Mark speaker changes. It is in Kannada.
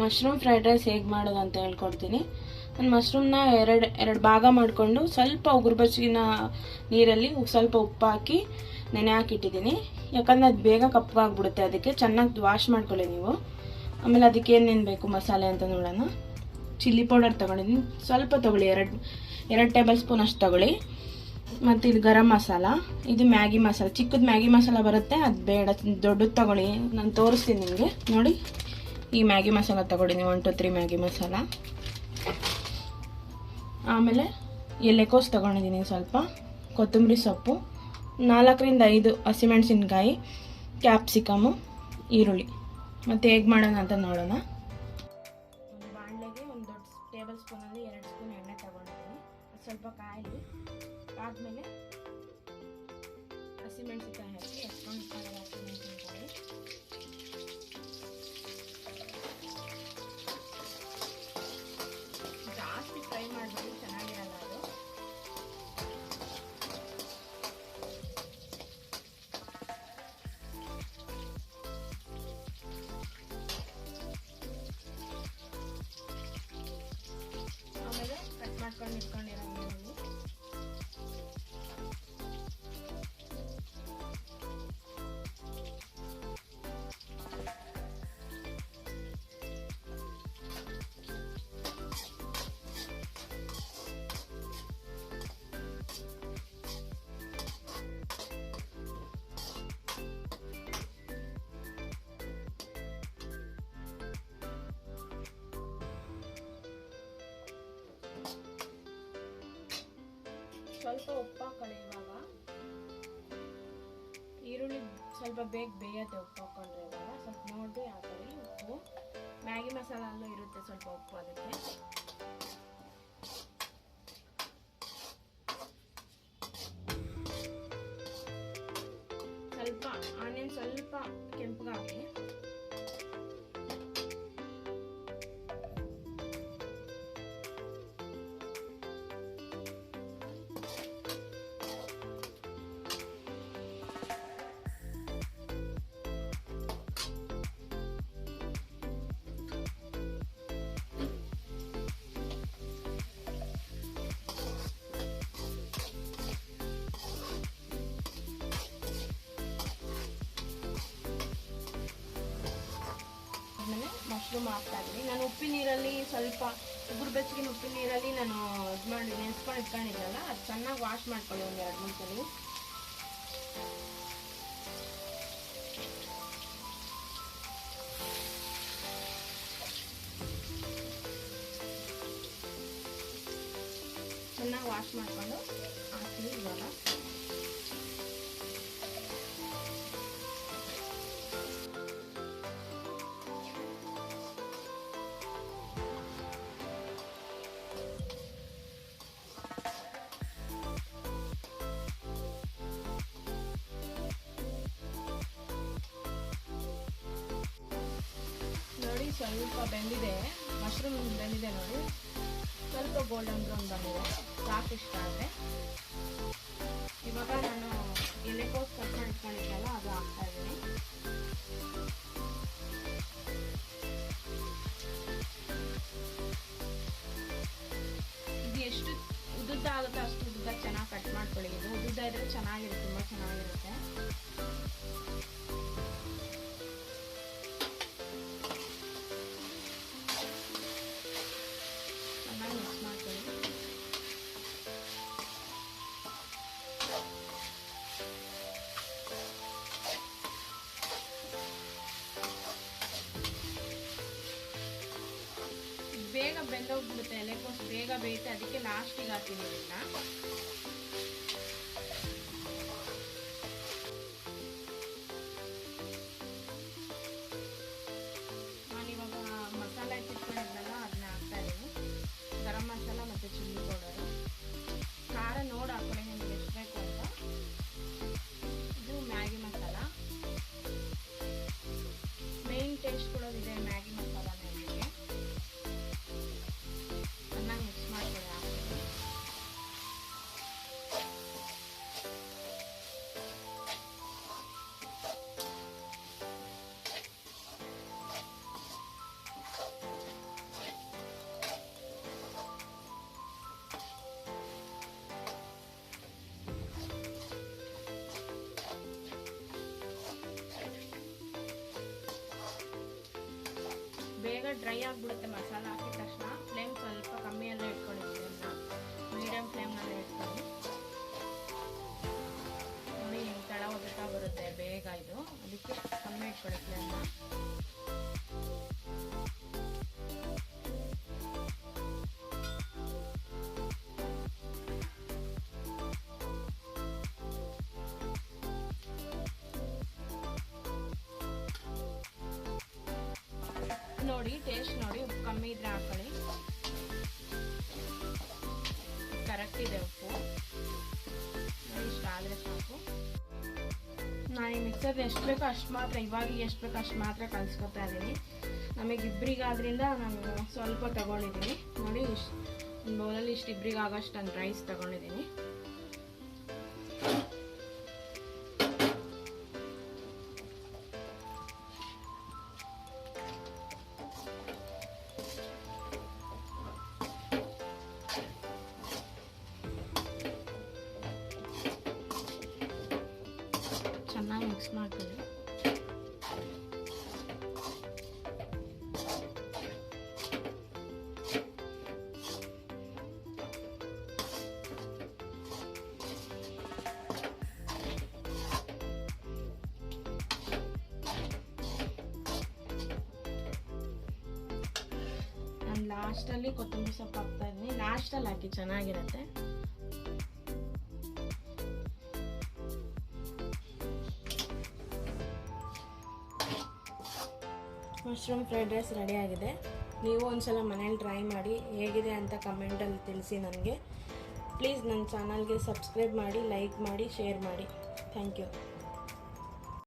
Speaker 1: ಮಶ್ರೂಮ್ ಫ್ರೈಡ್ ರೈಸ್ ಹೇಗೆ ಮಾಡೋದು ಅಂತ ಹೇಳ್ಕೊಡ್ತೀನಿ. ನಾನು ಮಶ್ರೂಮ್ನ ಎರಡು ಭಾಗ ಮಾಡಿಕೊಂಡು ಸ್ವಲ್ಪ ಉಗುರು ಬೆಚ್ಚಗಿನ ನೀರಲ್ಲಿ ಸ್ವಲ್ಪ ಉಪ್ಪು ಹಾಕಿ ನೆನೆ ಹಾಕಿಟ್ಟಿದ್ದೀನಿ. ಯಾಕಂದರೆ ಅದು ಬೇಗ ಕಪ್ಪಗಾಗ್ಬಿಡುತ್ತೆ, ಅದಕ್ಕೆ ಚೆನ್ನಾಗಿ ವಾಶ್ ಮಾಡ್ಕೊಳ್ಳಿ ನೀವು. ಆಮೇಲೆ ಅದಕ್ಕೆ ಏನೇನು ಬೇಕು ಮಸಾಲೆ ಅಂತ ನೋಡೋಣ. ಚಿಲ್ಲಿ ಪೌಡರ್ ತೊಗೊಂಡಿದ್ದೀನಿ, ಸ್ವಲ್ಪ ತೊಗೊಳ್ಳಿ, ಎರಡು ಟೇಬಲ್ ಸ್ಪೂನ್ ಅಷ್ಟು ತೊಗೊಳ್ಳಿ. ಮತ್ತು ಇದು ಗರಂ ಮಸಾಲ, ಇದು ಮ್ಯಾಗಿ ಮಸಾಲ, ಚಿಕ್ಕದು ಮ್ಯಾಗಿ ಮಸಾಲ ಬರುತ್ತೆ, ಅದು ಬೇಡ, ದೊಡ್ಡದು ತೊಗೊಳ್ಳಿ. ನಾನು ತೋರಿಸ್ತೀನಿ ನಿಮಗೆ ನೋಡಿ. ಈ ಮ್ಯಾಗಿ ಮಸಾಲ ತೊಗೊಳ್ಳಿ, 1 2 3 ಮ್ಯಾಗಿ ಮಸಾಲ. ಆಮೇಲೆ ಎಲೆಕೋಸು ತೊಗೊಂಡಿದ್ದೀನಿ, ಸ್ವಲ್ಪ ಕೊತ್ತಂಬರಿ ಸೊಪ್ಪು, 4 ರಿಂದ 5 ಹಸಿಮೆಣಸಿನ್ಕಾಯಿ, ಕ್ಯಾಪ್ಸಿಕಮು, ಈರುಳ್ಳಿ. ಮತ್ತು ಹೇಗೆ ಮಾಡೋಣ ಅಂತ ನೋಡೋಣ. ಒಂದು ಬಾಣಲೆಗೆ ಒಂದು ದೊಡ್ಡ ಟೇಬಲ್ ಸ್ಪೂನಲ್ಲಿ 2 ಸ್ಪೂನ್ ಎಣ್ಣೆ ತೊಗೊಂಡಿದ್ದೀನಿ. ಅದು ಸ್ವಲ್ಪ ಕಾಯಿ ಆದಮೇಲೆ ಹಸಿಮೆಣಸಿನ್ಕಾಯಿ ಹಾಕಿ ಎತ್ಕೊಂಡು ಹಸಿಮೆಣಸಿನ್ಕಾಯಿ ಜಾಸ್ತಿ ಫ್ರೈ ಮಾಡಬೇಡಿ, ಚೆನ್ನಾಗಿರಲ್ಲ ಅದು. ಆಮೇಲೆ ಕಟ್ ಮಾಡ್ಕೊಂಡು ಇಟ್ಕೊಂಡಿರೋ ಈರುಳ್ಳಿ, ಸ್ವಲ್ಪ ಉಪ್ಪು ಹಾಕೊಳ್ಳಿ. ಇವಾಗ ಈರುಳ್ಳಿ ಸ್ವಲ್ಪ ಬೇಗ ಬೇಯತ್ತೆ, ಉಪ್ಪು ಹಾಕೊಂಡ್ರೆ. ಇವಾಗ ಸ್ವಲ್ಪ ನೋಡಿ ಹಾಕೊಳ್ಳಿ ಉಪ್ಪು. ಮ್ಯಾಗಿ ಮಸಾಲ ಅಲ್ಲೂ ಇರುತ್ತೆ ಸ್ವಲ್ಪ ಉಪ್ಪು, ಅದಕ್ಕೆ. ಸ್ವಲ್ಪ ಆನಿಯನ್ ಸ್ವಲ್ಪ ಕೆಂಪಗಾಗಿ. ಮಶ್ರೂಮ್ ಹಾಕ್ತಾ ಇದ್ದೀನಿ. ನಾನು ಉಪ್ಪಿನ ನೀರಲ್ಲಿ ಸ್ವಲ್ಪ ಉಗುರು ಬೆಚ್ಚಗಿನ ಉಪ್ಪಿನ ನೀರಲ್ಲಿ ನಾನು ಇದು ಮಾಡಿ ನೆನೆಸ್ಕೊಂಡು ಇಟ್ಕೊಂಡಿದ್ದಲ್ಲ, ಅದು ಚೆನ್ನಾಗಿ ವಾಶ್ ಮಾಡ್ಕೊಳ್ಳಿ ಒಂದು 2 3 ಸಲ. ಚೆನ್ನಾಗಿ ವಾಶ್ ಮಾಡಿಕೊಂಡು ಹಾಕ್ತೀವಿ ಇವಾಗ. ನೋಡಿ ಸ್ವಲ್ಪ ಬೆಂದಿದೆ, ಮಶ್ರೂಮ್ ಬೆಂದಿದೆ ನೋಡಿ, ಸ್ವಲ್ಪ ಗೋಲ್ಡನ್ ಬ್ರೌನ್ ಬಂದಿದೆ, ಸಾಕು ಇಷ್ಟ ಆದರೆ. ಇವಾಗ ನಾನು ಎಲೆಕೋಸು ಕಟ್ ಮಾಡಿ ಇಟ್ಕೊಂಡಿದ್ದೆಲ್ಲ ಅದು ಹಾಕ್ತಾ ಇದ್ದೀನಿ. ಇದು ಎಷ್ಟು ಉದ್ದುದ್ದ ಆಗುತ್ತೋ ಅಷ್ಟು ಉದ್ದ ಚೆನ್ನಾಗಿ ಕಟ್ ಮಾಡ್ಕೊಳ್ಳಿ. ಇದು ಉದ್ದುದ್ದ ಇದ್ರೆ ಚೆನ್ನಾಗಿರುತ್ತೆ, ತುಂಬ ಚೆನ್ನಾಗಿರುತ್ತೆ. ಮಿಕ್ಸ್ ಮಾಡ್ಕೊಳ್ಳಿ. ಬೇಗ ಬೆಂದೋಗ್ಬಿಡುತ್ತೆ, ಎಲೆಕೋಸು ಬೇಗ ಬೇಯುತ್ತೆ, ಅದಕ್ಕೆ ಲಾಸ್ಟಿಗೆ ಹಾಕ್ತೀನಿ ಇದನ್ನ. ನಾನಿವಾಗ ಮಸಾಲೆ ಹಾಕಿಟ್ಕೊಂಡಿದ್ದಲ್ಲ ಅದನ್ನ ಹಾಕ್ತಾ ಇದ್ದೀನಿ. ಗರಂ ಮಸಾಲ ಮತ್ತು ಚಿಲ್ಲಿ ಪೌಡರು. ಖಾರ ನೋಡಿ ಹಾಕೊಳ್ಳಿ ನಿಮಗೆ ಎಷ್ಟು ಬೇಕು ಅಂತ. ಇದು ಮ್ಯಾಗಿ ಮಸಾಲ. ಮೇನ್ ಟೇಸ್ಟ್ ಕೊಡೋದಿದೆ ಮ್ಯಾಗಿ ಮಸಾಲ ನನಗೆ. ಚೆನ್ನಾಗಿ ಮಿಕ್ಸ್ ಮಾಡ್ಕೊಳ್ಳಿ. ಹಾಕ್ತೀನಿ ಡ್ರೈ ಆಗಿಬಿಡುತ್ತೆ ಮಸಾಲ ಹಾಕಿದ ತಕ್ಷಣ. ಫ್ಲೇಮ್ ಸ್ವಲ್ಪ ಕಮ್ಮಿಯಲ್ಲೇ ಇಟ್ಕೊಂಡಿದ್ದೀವಿ, ಮೀಡಿಯಮ್ ಫ್ಲೇಮ್ನಲ್ಲೇ ಇಟ್ಕೊಂಡು. ನೋಡಿ ಹಿಂಗೆ ತಳ ಒದಗ್ತಾ ಬರುತ್ತೆ ಬೇಗ, ಇದು ಅದಕ್ಕೆ ಕಮ್ಮಿ ಇಟ್ಕೊಳ್ಳಿ ಫ್ಲೇಮ್ನ. ನೋಡಿ ಟೇಸ್ಟ್ ನೋಡಿ, ಉಪ್ಪು ಕಮ್ಮಿ ಇದ್ರೆ ಹಾಕೊಳ್ಳಿ. ಕರೆಕ್ಟ್ ಇದೆ ಉಪ್ಪು, ಇಷ್ಟ ಆದರೆ ಸಾಕು. ನಾನು ಈ ಮಿಕ್ಸರ್ ಎಷ್ಟು ಬೇಕೋ ಅಷ್ಟು ಮಾತ್ರ, ಇವಾಗ ಎಷ್ಟು ಬೇಕೋ ಅಷ್ಟು ಮಾತ್ರ ಕಲಿಸ್ಕೊತಾ ಇದ್ದೀನಿ. ನಮಗೆ ಇಬ್ಬರಿಗಾದ್ರಿಂದ ನಾನು ಸ್ವಲ್ಪ ತಗೊಂಡಿದ್ದೀನಿ. ನೋಡಿ ಇಷ್ಟು ಒಂದು ಬೌಲಲ್ಲಿ ಇಷ್ಟು ಇಬ್ಬರಿಗೆ ಆಗೋಷ್ಟು ನಾನು ರೈಸ್ ತಗೊಂಡಿದ್ದೀನಿ. ಚೆನ್ನಾಗಿ ಮಿಕ್ಸ್ ಮಾಡ್ತೀವಿ. ನಾನು ಲಾಸ್ಟಲ್ಲಿ ಕೊತ್ತಂಬರಿ ಸೊಪ್ಪು ಹಾಕ್ತಾ ಇದ್ದೀನಿ. ಲಾಸ್ಟಲ್ಲಿ ಹಾಕಿ ಚೆನ್ನಾಗಿರುತ್ತೆ. ಮಶ್ರೂಮ್ ಫ್ರೈಡ್ ರೈಸ್ ರೆಡಿ ಆಗಿದೆ. ನೀವು ಒಂದ್ಸಲ ಮನೇಲಿ ಟ್ರೈ ಮಾಡಿ ಹೇಗಿದೆ ಅಂತ ಕಮೆಂಟಲ್ಲಿ ತಿಳಿಸಿ ನನಗೆ. ಪ್ಲೀಸ್ ನನ್ನ ಚಾನಲ್ಗೆ ಸಬ್ಸ್ಕ್ರೈಬ್ ಮಾಡಿ, ಲೈಕ್ ಮಾಡಿ, ಶೇರ್ ಮಾಡಿ. Thank you.